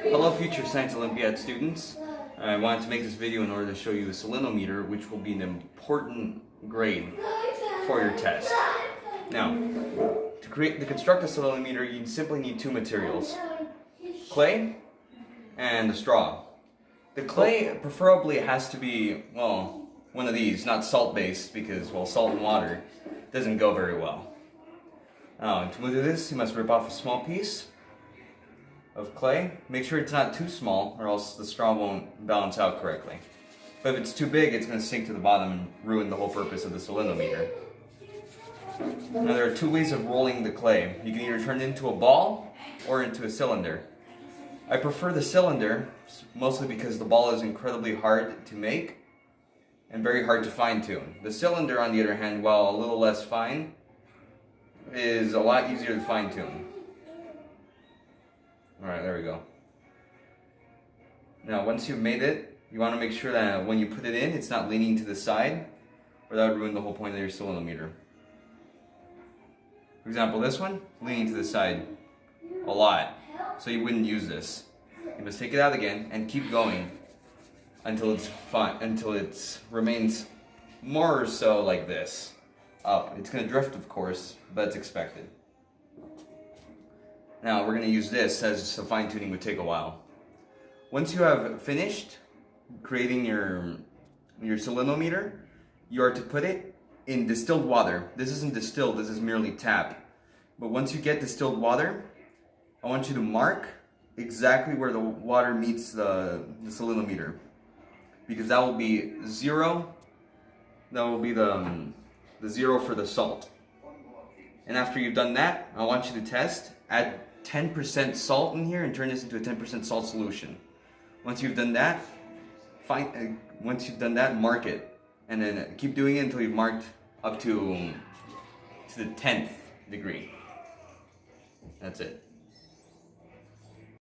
Hello future Science Olympiad students. I wanted to make this video in order to show you the Salinometer, which will be an important grade for your test. Now, to construct a Salinometer, you simply need two materials: clay and a straw. The clay preferably has to be, well, one of these, not salt-based, because, well, salt and water doesn't go very well. Now, to do this, you must rip off a small piece of clay. Make sure it's not too small, or else the straw won't balance out correctly. But if it's too big, it's going to sink to the bottom and ruin the whole purpose of the Salinometer. Now, there are two ways of rolling the clay. You can either turn it into a ball or into a cylinder. I prefer the cylinder, mostly because the ball is incredibly hard to make and very hard to fine-tune. The cylinder, on the other hand, while a little less fine, is a lot easier to fine-tune. Alright, there we go. Now, once you've made it, you want to make sure that when you put it in, it's not leaning to the side, or that would ruin the whole point of your Salinometer. For example, this one, leaning to the side a lot, so you wouldn't use this. You must take it out again and keep going until it's fine, until it remains more or so like this, up. It's going to drift, of course, but it's expected. Now we're going to use this, as the fine-tuning would take a while. Once you have finished creating your Salinometer, you are to put it in distilled water. This isn't distilled, this is merely tap. But once you get distilled water, I want you to mark exactly where the water meets the Salinometer, because that will be zero. That will be the zero for the salt. And after you've done that, I want you to test. Add 10% salt in here and turn this into a 10% salt solution. Once you've done that, mark it, and then keep doing it until you've marked up to the 10th degree. That's it.